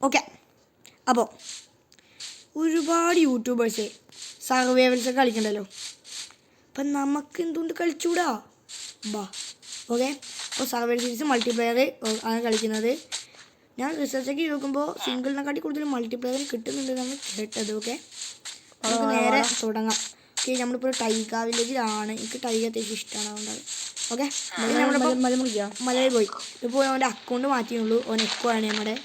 Okay. അപ്പോൾ ഒരുപാട് YouTubers സർവൈവൽസൊക്കെ കളിക്കണ്ടല്ലോ. അപ്പം നമുക്ക് എന്തുകൊണ്ട് കളിച്ചൂടാ? ബാ. ഓക്കെ. അപ്പോൾ സർവൈവൽ സീരീസ് മൾട്ടിപ്ലെയർ ആണ് കളിക്കുന്നത്. ഞാൻ റിസർച്ചൊക്കെ നോക്കുമ്പോൾ സിംഗിളിനെക്കാട്ടി കൂടുതൽ മൾട്ടിപ്ലെയർ കിട്ടുന്നുണ്ടെന്നാണ് കേട്ടത്. ഓക്കെ, നമുക്ക് നേരെ തുടങ്ങാം. ഓക്കെ, നമ്മളിപ്പോൾ ടൈഗ വില്ലേജിലാണ്. എനിക്ക് ടൈഗ അത്യാവശ്യം ഇഷ്ടമാണ്, അതുകൊണ്ടാണ്. ഓക്കെ, നമ്മളിപ്പോൾ മലയിൽ പോയി. ഇപ്പോൾ അവൻ്റെ അക്കൗണ്ട് മാറ്റിയുള്ളൂ. ഓൻ എക്കോ ആണ് നമ്മുടെ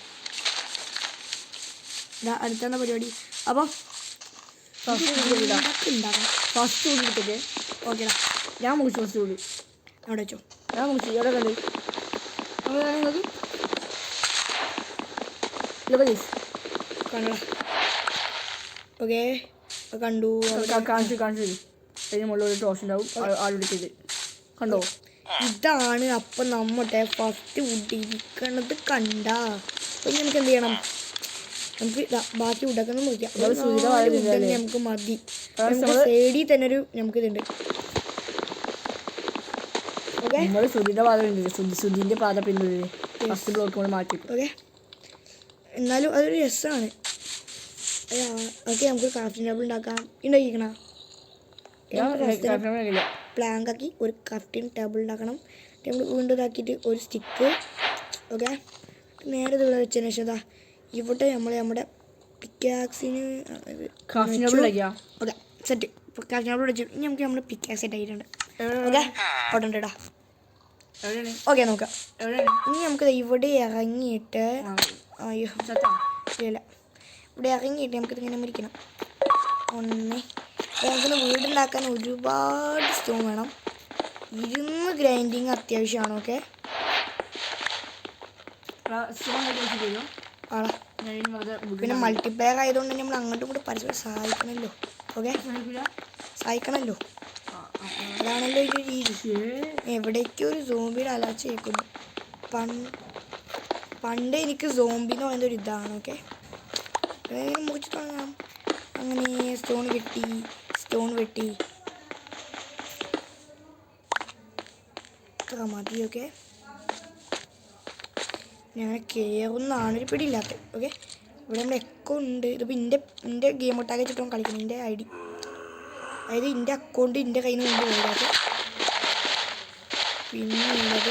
അടുത്ത പരിപാടി. അപ്പോൾ ഫസ്റ്റ് എടുത്തിട്ട് ഓക്കേടാ, ഞാൻ മുറിച്ചു. ഫസ്റ്റ് കൂടി അവിടെ വെച്ചോ. ഞാൻ മുറിച്ചു. എവിടെ കണ്ട് നിങ്ങൾക്ക് കണ്ടടാ. ഓക്കെ, കണ്ടു. കാണിച്ചു അതിന് മുകളിൽ ടോർച്ച് ഉണ്ടാവും. ആളെടുത്തത് കണ്ടോ? ഇതാണ് അപ്പം നമ്മുടെ ഫസ്റ്റ് വുഡിരിക്കണത്. കണ്ട. അപ്പം നമുക്ക് എന്ത് ചെയ്യണം? നമുക്ക് ബാക്കി വുഡൊക്കെ ഒന്ന് മുറിക്കാം. നമുക്ക് മതി. സൈഡിൽ തന്നെ ഒരു നമുക്കിതുണ്ട്. ഓക്കെ, സുധിയുടെ പാത സുധിന്റെ പാത പിന്തുടരുത്. ഫസ്റ്റ് ബ്ലോക്ക് കൊണ്ട് മാറ്റി. ഓക്കെ, എന്നാലും അതൊരു രസമാണ്. ഓക്കെ, നമുക്ക് ക്രാഫ്റ്റിംഗ് ടേബിൾ ഉണ്ടാക്കാം. ഉണ്ടാക്കിക്കണ പ്ലാങ്ക് ആക്കി ഒരു ക്രാഫ്റ്റിംഗ് ടേബിൾ ഉണ്ടാക്കണം. നമ്മൾ വീണ്ടും ഇതാക്കിയിട്ട് ഒരു സ്റ്റിക്ക്. ഓക്കെ, നേരെ ഇവിടെ വെച്ചതിന് ശേഷം ഇവിടെ നമ്മുടെ പിക്കാക്സിന് ഓക്കെ സെറ്റ്. ക്രാഫ്റ്റിംഗ് ടേബിൾ വെച്ചു. ഇനി നമുക്ക് നമ്മുടെ പിക്കാക്സ് സെറ്റ് ആയിട്ടുണ്ട്. ഓക്കെ, അവിടെ ഉണ്ടടാ. ഓക്കെ, നോക്കാം. ഇനി നമുക്ക് ഇവിടെ ഇറങ്ങിയിട്ട് അയ്യോ ഇല്ല, ഇവിടെ ഇറങ്ങിയിട്ട് നമുക്കിതിങ്ങനെ മുറിക്കണം. നമുക്കിന്ന് വീടുണ്ടാക്കാൻ ഒരുപാട് സ്റ്റോൺ വേണം. ഇരുന്ന് ഗ്രൈൻഡിങ് അത്യാവശ്യമാണ്. ഓക്കെ, പിന്നെ മൾട്ടിപ്ലെയർ ആയതുകൊണ്ട് നമ്മൾ അങ്ങോട്ടും കൂടെ പരസ്പരം സഹായിക്കണമല്ലോ. ഓക്കെ, സഹായിക്കണമല്ലോ. അതാണല്ലോ ഒരു രീതി. എവിടേക്കും ഒരു സോംബിയുടെ അലർച്ച കേൾക്കുന്നു. പണ്ട് എനിക്ക് സോംബി എന്ന് പറയുന്ന ഒരു ഇതാണ്. ഓക്കെ, മുറിച്ച് തുടങ്ങാം. അങ്ങനെ സ്റ്റോൺ വെട്ടി ഇത്ര മതി. ഓക്കെ, ഞാൻ കയറുന്നതാണ് ഒരു പിടിയില്ലാത്തത്. ഓക്കെ, ഇവിടെ നമ്മൾ എക്കോ ഉണ്ട്. ഇതിപ്പോൾ എൻ്റെ ഗെയിം ഒട്ടാകെ വെച്ചിട്ടാണ് കളിക്കുന്നത്. എൻ്റെ ID, അതായത് എൻ്റെ അക്കൗണ്ട് എൻ്റെ കയ്യിൽ നിന്ന് പോകാതെ. പിന്നെ ഉള്ളത്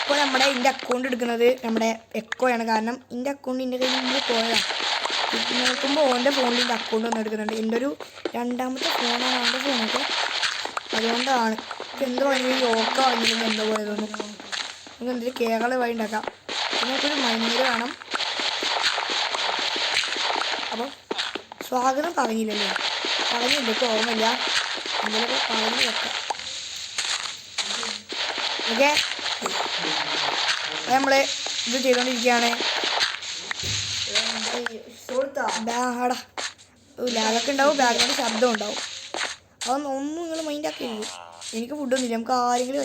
ഇപ്പോൾ എൻ്റെ അക്കൗണ്ട് എടുക്കുന്നത് നമ്മുടെ എക്കോയാണ്. കാരണം എൻ്റെ അക്കൗണ്ട് എൻ്റെ കയ്യിൽ നിന്ന് പോയതാണ്. നോക്കുമ്പോൾ ഓൻ്റെ ഫോണിൽ എൻ്റെ അക്കൗണ്ട് ഒന്ന് എടുക്കുന്നുണ്ട്. എൻ്റെ ഒരു രണ്ടാമത്തെ ഫോണാണ് അവൻ്റെ ഫോണൊക്കെ. അതുകൊണ്ടാണ് എന്തോ ഭയങ്കര യോക്ക വാങ്ങിയില്ലെങ്കിൽ എന്തോ പോയതൊന്നും. നമുക്ക് എന്തെങ്കിലും കേരള വഴി ഉണ്ടാക്കാം. പിന്നെ നമുക്കൊരു മൈനർ വേണം. അപ്പോൾ സ്വാഗതം പറഞ്ഞില്ലല്ലോ, പറഞ്ഞില്ല, ഓർമ്മയില്ല. എന്തെങ്കിലുമൊക്കെ പറഞ്ഞു വെക്കാം. ഓക്കെ, നമ്മൾ ഇത് ചെയ്തുകൊണ്ടിരിക്കുകയാണ്. ബാടാ ലാഗൊക്കെ ഉണ്ടാവും, ബാക്ക്ഗ്രൗണ്ട് ശബ്ദം ഉണ്ടാവും. അതൊന്നും നിങ്ങൾ മൈൻഡാക്കിയില്ല. എനിക്ക് ഫുഡൊന്നുമില്ല. നമുക്ക് ആരെങ്കിലും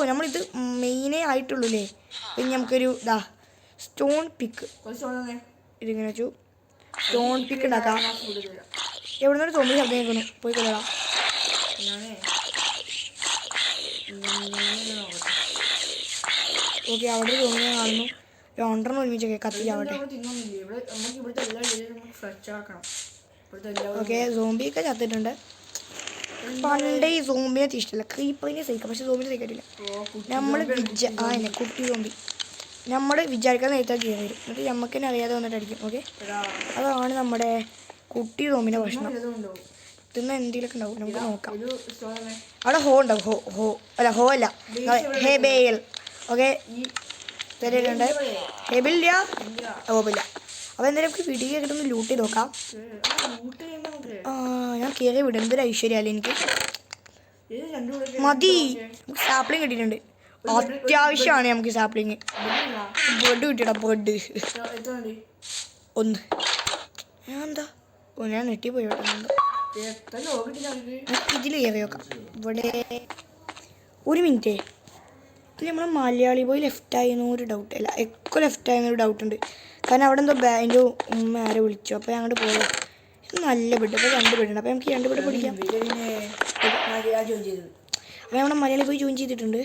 നമ്മളിത് മെയിനേ ആയിട്ടുള്ളൂ അല്ലേ. പിന്നെ നമുക്കൊരു സ്റ്റോൺ പിക്ക് ഇതിങ്ങനെ വെച്ചു. സ്റ്റോൺ പിക്ക് ഉണ്ടാക്കാം. എവിടെ നിന്നൊരു തോന്നി ശബ്ദം കേൾക്കുന്നു. പോയി കൊള്ളാം. ഓക്കെ, അവിടെ തോന്നി കാണുന്നു. രണ്ടെണ്ണം ഒരുമിച്ചൊക്കെ കത്തിച്ചാവട്ടെ. ഓക്കെ, സോംബിയൊക്കെ ചത്തിട്ടുണ്ട്. പണ്ടേ ഈ സോംബിനെ ഇഷ്ടമല്ല. ക്രീപ്പറിനെ സഹിക്കാം, പക്ഷെ സോംബിനെ സഹിക്കത്തില്ല. നമ്മൾ കുട്ടി സോംബി നമ്മൾ വിചാരിക്കാൻ നേരത്തെ കയറി വരും. എന്നിട്ട് നമുക്ക് തന്നെ അറിയാതെ വന്നിട്ട് അടിക്കും. ഓക്കെ, അതാണ് നമ്മുടെ കുട്ടി സോംബിൻ്റെ പ്രശ്നം. തിന്ന എന്തെങ്കിലുമൊക്കെ ഉണ്ടാവും. നമുക്ക് നോക്കാം. അവിടെ ഹോ ഉണ്ടാവും. ഹോ അല്ല ഹെബേൽ. ഓക്കെ, തരുന്നുണ്ട്. ഹെബില്ല, ഹോബില്ല. അപ്പോൾ എന്തായാലും നമുക്ക് വീട്ടിൽ കിട്ടുന്ന ലൂട്ട് ചെയ്ത് നോക്കാം. ഞാൻ കയറി വിടും. എന്തൊരു ഐശ്വര്യമല്ലേ എനിക്ക്. മതി, സാപ്ലിങ് കിട്ടിയിട്ടുണ്ട്. അത്യാവശ്യമാണ് നമുക്ക് സാപ്ലിങ്. Bread കിട്ടിയടാ, bread 1. ഞാൻ നെട്ടി പോയി. ഇതിൽ കയറി നോക്കാം. ഇവിടെ ഒരു മിനിറ്റ്. ഇതിൽ നമ്മൾ മലയാളി പോയി ലെഫ്റ്റായിരുന്നു ഒരു ഡൗട്ട്. അല്ല, എക്കോ ലെഫ്റ്റായിരുന്നൊരു ഡൗട്ടുണ്ട്. കാരണം അവിടെ എന്തോ എൻ്റെ ഉമ്മ ആരെ വിളിച്ചു. അപ്പോൾ ഞാൻ അങ്ങോട്ട് പോയത്. നല്ല ബെഡ്. അപ്പോൾ 2 ബെഡുണ്ട്. അപ്പോൾ നമുക്ക് 2 ബെഡ് പിടിക്കാം. അപ്പോൾ നമ്മുടെ മലയാളി പോയി ജോയിൻ ചെയ്തിട്ടുണ്ട്.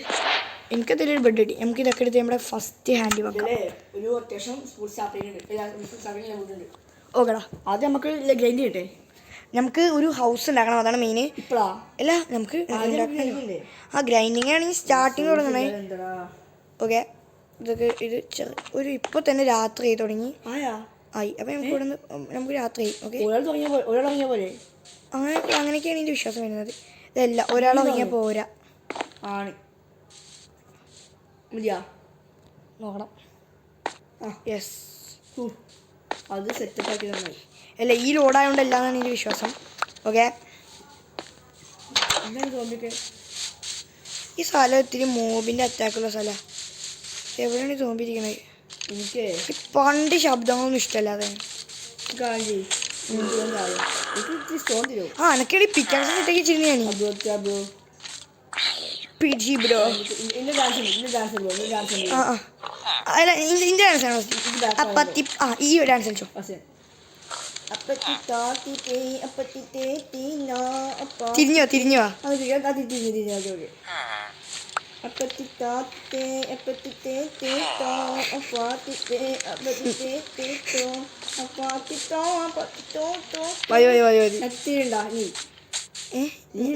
എനിക്കതിലൊരു ബെഡ് കിട്ടി. നമുക്ക് ഇതൊക്കെ എടുത്ത് നമ്മുടെ ഫസ്റ്റ് ഹാൻഡ് വെക്കാം. ഒരു അത്യാവശ്യം സ്കൂൾ സ്റ്റാർട്ടിങ് ഓക്കെടാ. ആദ്യം നമുക്ക് ഗ്രൈൻഡ് ചെയ്യട്ടെ. നമുക്ക് ഒരു ഹൗസ് ഉണ്ടാക്കണം, അതാണ് മെയിൻ. ഇപ്പളാ അല്ല നമുക്ക് ആ ഗ്രൈൻഡിങ് ആണെങ്കിൽ സ്റ്റാർട്ടിങ് തുടങ്ങണേ. ഓക്കെ, ഇതൊക്കെ ഇത് ഒരു ഇപ്പോൾ തന്നെ രാത്രി ആയി തുടങ്ങി. ആയി. അപ്പം നമുക്ക് ഇവിടെ നിന്ന് നമുക്ക് രാത്രി ആയി. ഓക്കെ, ഒരാൾ തുടങ്ങിയ പോലെ അങ്ങനെയൊക്കെയാണ് എൻ്റെ വിശ്വാസം വരുന്നത്. ഇതല്ല, ഒരാൾ തുടങ്ങിയാൽ പോരാ. ആണ് മതിയാ നോക്കണം. യെസ്, അത് സെറ്റപ്പ് ആക്കി നന്നായി. അല്ല, ഈ ലോഡായതുകൊണ്ട് എല്ലാന്നാണ് എൻ്റെ വിശ്വാസം. ഓക്കെ, എന്താണ് സോംബിക്ക്? ഈ സ്ഥലം ഇത്തിരി മോബിൻ്റെ അറ്റാക്കുള്ള സ്ഥലമാണ്. എവിടെയാണ് ഈ സോംബി ഇരിക്കണത്? എനിക്ക് പണ്ട് ശബ്ദങ്ങളൊന്നും ഇഷ്ടമല്ലാതെ. ആ, എനക്കടി പിക്കാക്സ് സെറ്റൊക്കെ വെച്ചിരുന്നു ഞാൻ. PG bro. അല്ല, ഇതിൻ്റെ ഡാൻസ് ആണോ? ഈ ഡാൻസ് കളിച്ചോ. തിരിഞ്ഞോ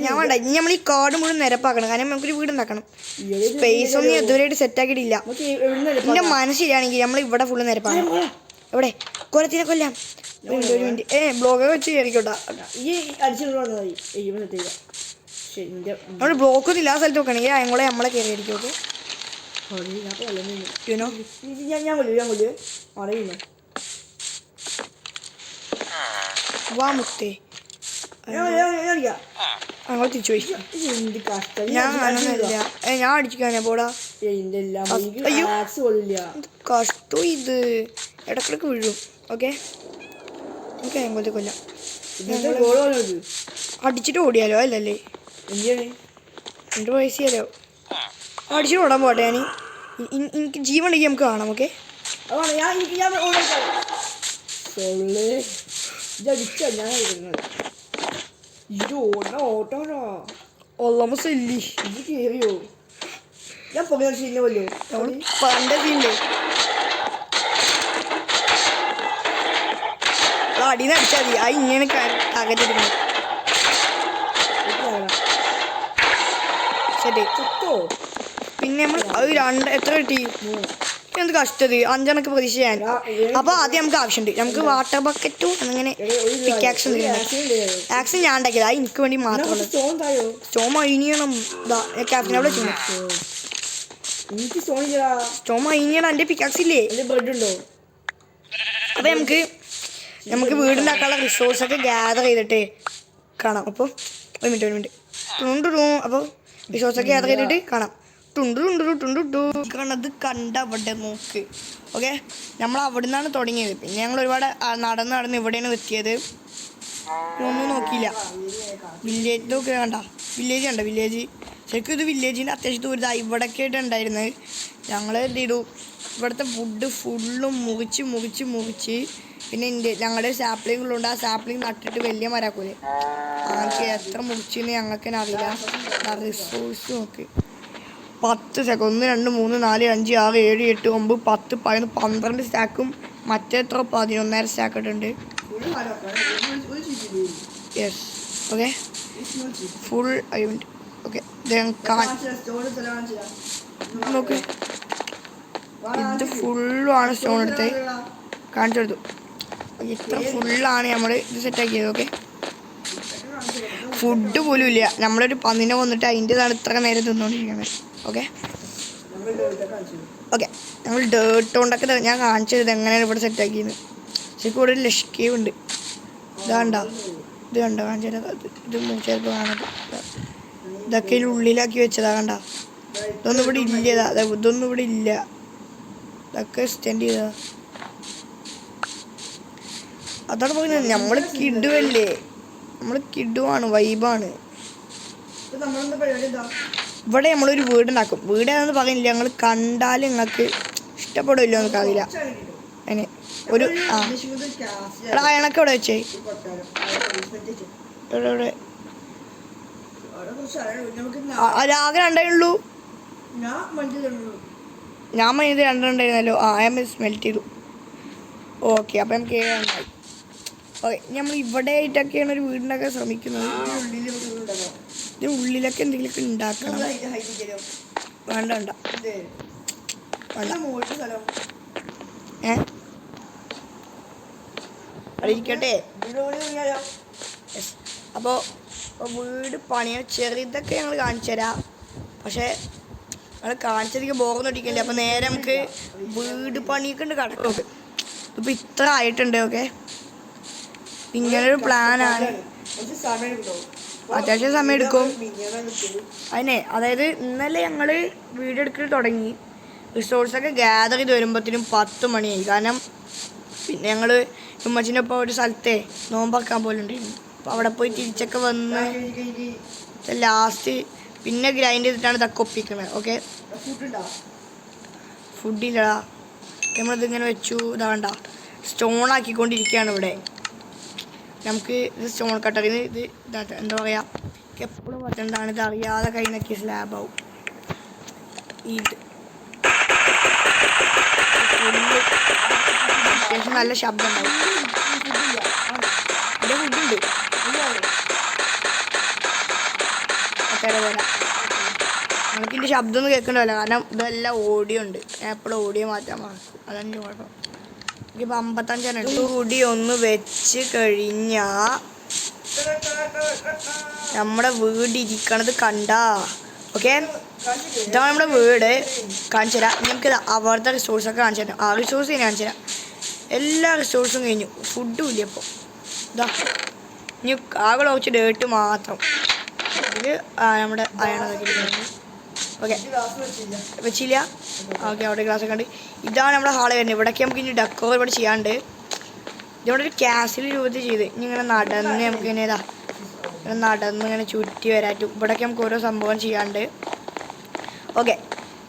ഞാൻ വേണ്ട. ഇനി നമ്മൾ ഈ കാർഡ് മുഴുവൻ നിരപ്പാക്കണം, കാരണം നമുക്കൊരു വീട് ഉണ്ടാക്കണം. സ്പേസ് ഒന്നും ഇതുവരെയായിട്ട് സെറ്റ് ആക്കിയിട്ടില്ല. എന്റെ മനസ്സിലാണെങ്കിൽ നമ്മൾ ഇവിടെ ഫുള്ള് നിരപ്പാക്കണം. എവിടെ കൊലത്തിനെ കൊല്ലാം? ഒരു മിനിറ്റ്. ബ്ലോക്ക് വെച്ച് കയറിക്കോട്ടാ. നമ്മൾ ബ്ലോക്ക് ഒന്നും ഇല്ലാത്ത സ്ഥലത്ത് നോക്കണെങ്കിൽ അയങ്ങളെ നമ്മളെ കയറിയിരിക്കും. ഓക്കെ, വാ മുത്തേ. അങ്ങോട്ട് തിരിച്ചു പോയി. ഞാൻ അടിച്ചിക്കാനാ പോടാ. അയ്യോ, കഷ്ടോ ഇത്. ഇടക്കിടക്ക് വീഴും. ഓക്കെ, നമുക്ക് അയങ്കോലത്തെ കൊല്ലാം. അടിച്ചിട്ട് ഓടിയാലോ? അല്ലല്ലേ, എൻ്റെ പൈസ ചെയ്യാലോ. അടിച്ചിട്ട് ഓടാൻ പോട്ടെ. എനിക്ക് ജീവൻ ഉണ്ടെങ്കിൽ നമുക്ക് കാണാം. ഓക്കെ, അടിന്ന് അടിച്ചാൽ മതി. ആ ഇങ്ങനെ അകറ്റിരിക്കണം. ശരി, പിന്നെ നമ്മൾ അത് എത്ര കിട്ടി? എന്ത് കഷ്ടത്, 5 എണ്ണക്ക് പ്രതീക്ഷ ഞാൻ. അപ്പോൾ ആദ്യം നമുക്ക് ആവശ്യമുണ്ട്. നമുക്ക് വാട്ടർ ബക്കറ്റും അങ്ങനെ പിക്കാക്സും ആക്ഷൻ ഞാൻ ഉണ്ടാക്കിയത്. അത് എനിക്ക് വേണ്ടി മാത്രമല്ല. സ്റ്റോം അയിനിയണം. ക്യാപ്റ്റൻ അവിടെ വെച്ചു. സ്റ്റോം അയിനിയണം. എൻ്റെ പിക്കാക്സ് ഇല്ലേ? അപ്പോൾ നമുക്ക് വീടുണ്ടാക്കാനുള്ള റിസോഴ്സൊക്കെ ഗ്യാദർ ചെയ്തിട്ട് കാണാം. അപ്പോൾ ഒരു മിനിറ്റ് അപ്പോൾ റിസോഴ്സൊക്കെ ഗ്യാദർ ചെയ്തിട്ട് കാണാം. അത് കണ്ട അവിടെ നോക്ക്. ഓക്കെ, നമ്മൾ അവിടെ നിന്നാണ് തുടങ്ങിയത്. പിന്നെ ഞങ്ങൾ ഒരുപാട് നടന്ന് ഇവിടെയാണ് എത്തിയത്. ഒന്നും നോക്കിയില്ല. വില്ലേജൊക്കെ കണ്ട വില്ലേജ് ശരിക്കും ഇത് വില്ലേജിൻ്റെ അത്യാവശ്യം ദൂരത ഇവിടൊക്കെ ആയിട്ട് ഉണ്ടായിരുന്നത്. ഞങ്ങൾ എന്ത് ചെയ്തു, ഇവിടുത്തെ ഫുഡ് ഫുള്ളും മുറിച്ച് പിന്നെ ഞങ്ങളുടെ സാപ്ലിംഗ് ഉള്ളതുകൊണ്ട് ആ സാപ്ലിംഗ് നട്ടിട്ട് വലിയ മരാക്കൂലേ, ഞങ്ങൾക്ക് എത്ര മുറിച്ചെന്ന് ഞങ്ങൾക്ക് തന്നെ അറിയില്ല. റിസോഴ്സ് നോക്ക്. 10 സ്റ്റാക്ക് 1 2 3 4 5 6 7 8 9 10 11 12 സ്റ്റാക്കും മറ്റെത്ര 11.5 സ്റ്റാക്ക് ഇട്ടുണ്ട്. യെസ്, ഓക്കെ, ഫുൾ അയ്യുണ്ട്. ഓക്കെ, നോക്ക്, ഇത് ഫുള്ളുമാണ് സ്റ്റോൺ എടുത്ത് കാണിച്ചു കൊടുത്തു. ഇത്ര ഫുള്ളാണ് നമ്മൾ ഇത് സെറ്റാക്കിയത്. ഓക്കെ, ഫുഡ് പോലും ഇല്ല. നമ്മളൊരു പന്നിനെ വന്നിട്ട് അതിൻ്റെതാണ് ഇത്ര നേരം തിന്നുകൊണ്ടിരിക്കുന്നത്. ഓക്കെ, നമ്മൾ ഡേർട്ട് കൊണ്ടൊക്കെ ഞാൻ കാണിച്ചത് എങ്ങനെയാണ് ഇവിടെ സെറ്റാക്കിയത്. ശരിക്കും ഇവിടെ ഒരു ലഷ് കേവ് ഉണ്ട്. ഇത് കണ്ടോ കാണിച്ചത്. ഇത് ചിലപ്പോൾ കാണത്. ഇതൊക്കെ ഉള്ളിലാക്കി വെച്ചതാ. കണ്ട, ഇതൊന്നും ഇവിടെ ഇല്ല. ഇതൊന്നും ഇവിടെ ഇല്ല. ഇതൊക്കെ എക്സ്റ്റെൻഡ് ചെയ്തതാ. അതാണ് പറയുന്നത്, നമ്മൾ കിഡുവല്ലേ, നമ്മൾ കിഡുവാണ്, വൈബാണ്. ഇവിടെ നമ്മളൊരു വീടുണ്ടാക്കും. വീട് ഏതാണെന്ന് പറയുന്നില്ല. ഞങ്ങൾ കണ്ടാൽ നിങ്ങൾക്ക് ഇഷ്ടപ്പെടുമല്ലോ എന്നൊക്കെ അറിയില്ല. അതിന് ഒരു അയണൊക്കെ ഇവിടെ വെച്ചേ. ഇവിടെ ആകെ 2 ഉള്ളൂ. ഞാൻ മൈനത് രണ്ടെണ്ണുണ്ടായിരുന്നല്ലോ. ഐ എം സ്മെൽറ്റ് ചെയ്തു. ഓക്കെ, അപ്പം നമുക്ക് 7 എണ്ണമായി. ഓക്കെ, നമ്മൾ ഇവിടെ ആയിട്ടൊക്കെയാണ് ഒരു വീടുണ്ടാക്കാൻ ശ്രമിക്കുന്നത്. ഇതിന് ഉള്ളിലൊക്കെ എന്തെങ്കിലുമൊക്കെ ഉണ്ടാക്കണം. വേണ്ട വേണ്ട അവിടെ ഇരിക്കട്ടെ. അപ്പോൾ വീട് പണിയാൻ ചെറിയതൊക്കെ ഞങ്ങൾ കാണിച്ചു തരാം. പക്ഷേ ഞങ്ങൾ കാണിച്ചധികം ബോറൊന്നും അപ്പോൾ നേരെ നമുക്ക് വീട് പണിയൊക്കെ ഉണ്ട് കിടക്കും. ഇതിപ്പോൾ ഇത്ര ആയിട്ടുണ്ട്. ഓക്കെ, ഇങ്ങനൊരു പ്ലാനാണ്. അത്യാവശ്യം സമയം എടുക്കും അതിനെ. അതായത് ഇന്നലെ ഞങ്ങൾ വീഡിയോ എടുക്കൽ തുടങ്ങി, റിസോഴ്സൊക്കെ ഗ്യാദർ ചെയ്ത് വരുമ്പോഴത്തേനും 10 മണിയായി. കാരണം പിന്നെ ഞങ്ങൾ ഉമ്മച്ചിൻ്റെ ഒപ്പം ഒരു സ്ഥലത്തെ നോമ്പറക്കാൻ പോലുണ്ടായിരുന്നു. അപ്പോൾ അവിടെ പോയി തിരിച്ചൊക്കെ വന്ന് ലാസ്റ്റ് പിന്നെ ഗ്രൈൻഡ് ചെയ്തിട്ടാണ് ഇതൊക്കെ ഒപ്പിക്കുന്നത്. ഓക്കെ, ഫുഡില്ലടാ. നമ്മളിതിങ്ങനെ വെച്ചു. ഇതാണ്ട സ്റ്റോൺ ആക്കിക്കൊണ്ടിരിക്കുകയാണ് ഇവിടെ. നമുക്ക് ഇത് സ്റ്റോൺ കട്ടറിന് ഇത് എന്താ പറയുക, എപ്പോഴും പറ്റേണ്ടതാണ്. ഇത് അറിയാതെ കൈ നക്കിയ സ്ലാബാവും. ഇത് അത്യാവശ്യം നല്ല ശബ്ദം ഉണ്ടാവും. എൻ്റെ ഫുഡുണ്ട് അത്ര പോലെ. നമുക്ക് ഇതിൻ്റെ ശബ്ദം ഒന്നും കേൾക്കണ്ടല്ലോ, കാരണം ഇതെല്ലാം ഓഡിയോ ഉണ്ട്. ഞാൻ എപ്പോഴും ഓഡിയോ മാറ്റാൻ മറക്കും. അതാണ് കുഴപ്പം. എനിക്കിപ്പോൾ 55 കൂടി ഒന്ന് വെച്ച് കഴിഞ്ഞാൽ നമ്മുടെ വീട് ഇരിക്കണത് കണ്ടാ. ഓക്കെ, ഇതാണ് നമ്മുടെ വീട്. കാണിച്ചു തരാം. നമുക്കിത് അവിടുത്തെ റിസോഴ്സൊക്കെ കാണിച്ചു തരാം. ആ റിസോഴ്സ് ഞാൻ കാണിച്ചു തരാം. എല്ലാ റിസോഴ്സും കഴിഞ്ഞു. ഫുഡും ഇല്ല ഇപ്പോൾ. ഇതാ ഇനി ആകെ കുറച്ച് ഡേട്ട് മാത്രം. ഇത് നമ്മുടെ അയണതൊക്കെ. ഓക്കെ, വെച്ചില്ല. ഓക്കെ, അവിടെ ഗ്ലാസ്സൊക്കെ ഉണ്ട്. ഇതാണ് നമ്മുടെ ഹാള് വരുന്നത്. ഇവിടേക്ക് നമുക്ക് ഇനി ഡെക്കോർ ഇവിടെ ചെയ്യാണ്ട്. ഇതിവിടെ ഒരു ക്യാസിൽ രൂപത്തിൽ ചെയ്ത് ഇനി ഇങ്ങനെ നടന്ന് നമുക്ക് ഇങ്ങനെ ഇതാ ഇങ്ങനെ നടന്ന് ഇങ്ങനെ ചുറ്റി വരാറ്റും. ഇവിടേക്ക് നമുക്ക് ഓരോ സംഭവം ചെയ്യാണ്ട്. ഓക്കെ,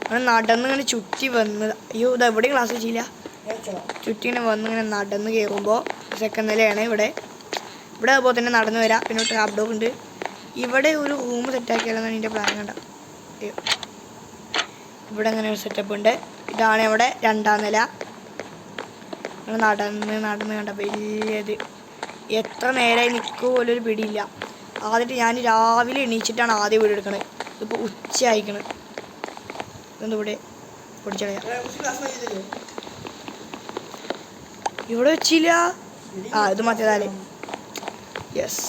അങ്ങനെ നടന്ന് ഇങ്ങനെ ചുറ്റി വന്ന്, അയ്യോ ഇതാ ഇവിടെ ക്ലാസ് വെച്ചില്ല. ചുറ്റി ഇങ്ങനെ വന്ന് ഇങ്ങനെ നടന്ന് കയറുമ്പോൾ സെക്കൻഡ് നിലയാണ് ഇവിടെ. ഇവിടെ അതുപോലെ തന്നെ നടന്ന് വരാം. പിന്നെ ട്രാപ്പ് ഡോർ ഉണ്ട്. ഇവിടെ ഒരു റൂം സെറ്റാക്കിയാലെന്നാണ് എൻ്റെ പ്ലാൻ. കണ്ട, അയ്യോ ഇവിടെ അങ്ങനെ ഒരു സെറ്റപ്പ് ഉണ്ട്. ഇതാണ് ഇവിടെ 2ാം നില. നടന്ന് നടന്ന് കണ്ട വലിയത്. എത്ര നേരമായി നിൽക്കുക പോലും ഒരു പിടിയില്ല. ആദ്യമായിട്ട് ഞാൻ രാവിലെ എണീച്ചിട്ടാണ് ആദ്യം വീട് എടുക്കണത്. ഇതിപ്പോൾ ഉച്ച അയക്കണത്. ഇതൊന്നും ഇവിടെ പൊടിച്ചളയാ. ഇവിടെ വെച്ചില്ല. ഇത് മറ്റേതാലേ. യെസ്,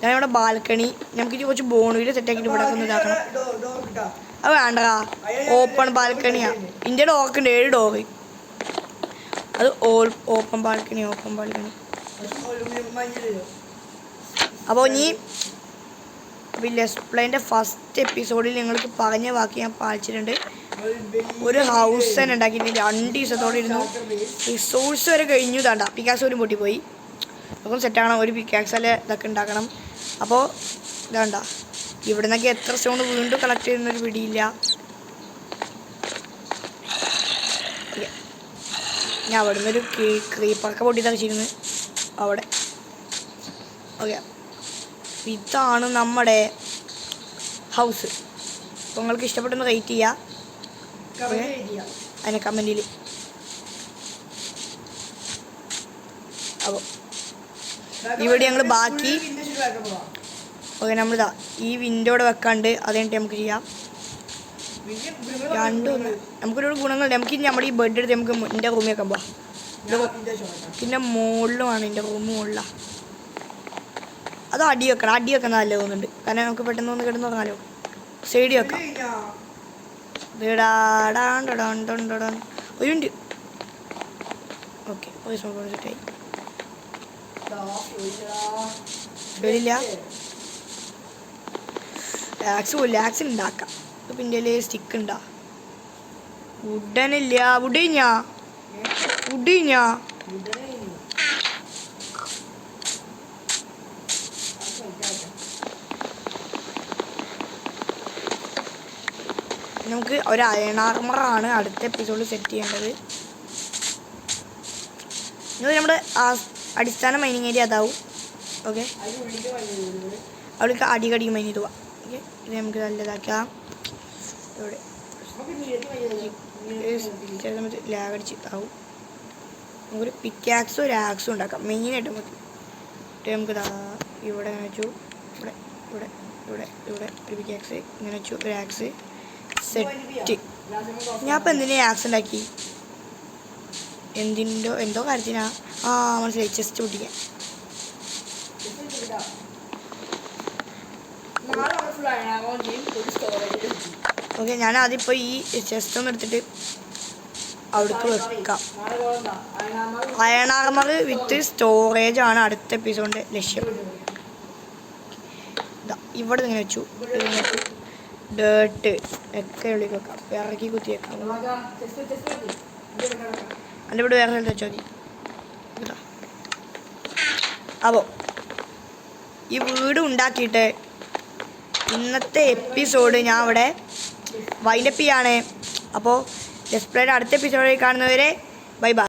ഞാൻ ഇവിടെ ബാൽക്കണി നമുക്ക് കുറച്ച് ബോണുവിൽ സെറ്റാക്കിയിട്ട് ഇവിടെ ഒന്ന് ഇതാക്കണം. അത് വേണ്ടടാ, ഓപ്പൺ ബാൽക്കണിയാ. ഇന്ത്യയുടെ ഡോറുണ്ട് 7 ഡോറ്. അത് ഓപ്പൺ ബാൽക്കണി. അപ്പോൾ ഇനി ലെറ്റ്സ് പ്ലേൻ്റെ ഫസ്റ്റ് എപ്പിസോഡിൽ നിങ്ങൾക്ക് പറഞ്ഞ ബാക്കി ഞാൻ പാലിച്ചിട്ടുണ്ട്. ഒരു ഹൗസ് തന്നെ ഉണ്ടാക്കിയിട്ട് 2 ദിവസത്തോടെ ഇരുന്നു. റിസോഴ്സ് വരെ കഴിഞ്ഞു. താണ്ട പിക്കാക്സ് പോലും പൊട്ടിപ്പോയി. അതൊക്കെ സെറ്റാക്കണം. ഒരു പിക്കാക്സല്ലേ ഇതൊക്കെ ഉണ്ടാക്കണം. അപ്പോൾ ഇതാണ്ട ഇവിടെ നിന്നൊക്കെ എത്ര സ്റ്റോൺ വീണ്ടും കളക്ട് ചെയ്യുന്നൊരു പിടിയില്ല. ഞാൻ അവിടെ നിന്നൊരു ക്രീപ്പറൊക്കെ പൊട്ടി തറച്ചിരുന്നു അവിടെ. ഓക്കെ, ഇതാണ് നമ്മുടെ ഹൗസ്. അപ്പോൾ നിങ്ങൾക്ക് ഇഷ്ടപ്പെട്ടൊന്ന് റേറ്റ് ചെയ്യുക അതിനെ കമൻറ്റിൽ. അപ്പോൾ ഇവിടെ ഞങ്ങൾ ബാക്കി ഓക്കെ നമ്മളിതാ ഈ വിൻഡോടെ വെക്കാണ്ട് അത് കഴിഞ്ഞിട്ട് നമുക്ക് ചെയ്യാം. രണ്ടൊന്ന് നമുക്കൊരു ഗുണങ്ങളുണ്ട്. നമുക്ക് നമ്മുടെ ഈ ബെഡ് എടുത്ത് നമുക്ക് എൻ്റെ റൂമിൽ വെക്കാൻ പോവാം. പിന്നെ മുകളിലുമാണ് എൻ്റെ റൂം മുകളിലാണ്. അത് അടി വെക്കണം. അടി വെക്കാൻ നല്ല തോന്നുന്നുണ്ട്. കാരണം നമുക്ക് പെട്ടെന്ന് ഒന്ന് കിടന്ന് തുടങ്ങാലോ. സൈഡിൽ വെക്കാം. ഒരു മിനിറ്റ്. ഓക്കെ, ഒരു സംഭവം സെറ്റായി. വരില്ല. ലാക്സിന് ഉണ്ടാക്കാം. ഇപ്പം ഇന്ത്യയിൽ സ്റ്റിക്ക് ഉണ്ടാ. വുഡനില്ല. വുഡ് കഴിഞ്ഞാ നമുക്ക് ഒരു അയൺ ആർമറാണ് അടുത്ത എപ്പിസോഡിൽ സെറ്റ് ചെയ്യേണ്ടത്. ഇത് നമ്മുടെ അടിസ്ഥാന മൈനിങ് ഏരിയ അതാവും. ഓക്കെ, അവിടേക്ക് അടിക്കടിക്ക് മൈൻ ചെയ്ത് പോവാം. ഓക്കെ, ഇത് നമുക്ക് നല്ലതാക്കാം. ഇവിടെ ചില സമയത്ത് ലാഗ് അടിച്ച് ആവും. നമുക്കൊരു പിക്കാക്സും ഒരു ആക്സും ഉണ്ടാക്കാം മെയിനായിട്ട് നമുക്ക്. നമുക്ക് ഇവിടെ ഇങ്ങനെ വെച്ചു, ഇവിടെ ഇവിടെ ഇവിടെ ഇവിടെ ഒരു പിക്കാക്സ് ഇങ്ങനെ വെച്ചു, ഒരു ആക്സ് സെറ്റ്. ഞാൻ ഇപ്പം എന്തിനാ ആക്സ് ഉണ്ടാക്കി? എന്തോ കാര്യത്തിനാ. മനസ്സിലായി, ചെസ്റ്റ് പൊട്ടിക്കാൻ. ഓക്കെ, ഞാൻ ആദ്യം ഈ ചെസ്റ്റ് ഒന്ന് എടുത്തിട്ട് അവിടേക്ക് വെക്കാം. അയൺ ആർമർ വിത്ത് സ്റ്റോറേജ് ആണ് അടുത്ത എപ്പിസോഡിൻ്റെ ലക്ഷ്യം. ഇവിടെ ഇങ്ങനെ വെച്ചു, ഡേർട്ട് ഒക്കെ ഉള്ളിലേക്ക് വെക്കാം, ഇറക്കി കുത്തി വെക്കാം. എൻ്റെ ഇവിടെ വേറെ സ്ഥലത്ത് വെച്ചാൽ മതി. അപ്പോൾ ഈ വീട് ഉണ്ടാക്കിയിട്ട് ഇന്നത്തെ എപ്പിസോഡ് ഞാൻ ഇവിടെ വൈൻഡപ്പ് ചെയ്യാണ്. അപ്പോൾ ഡിസ്പ്ലേയുടെ അടുത്ത എപ്പിസോഡിൽ കാണുന്നവരെ ബൈ ബൈ.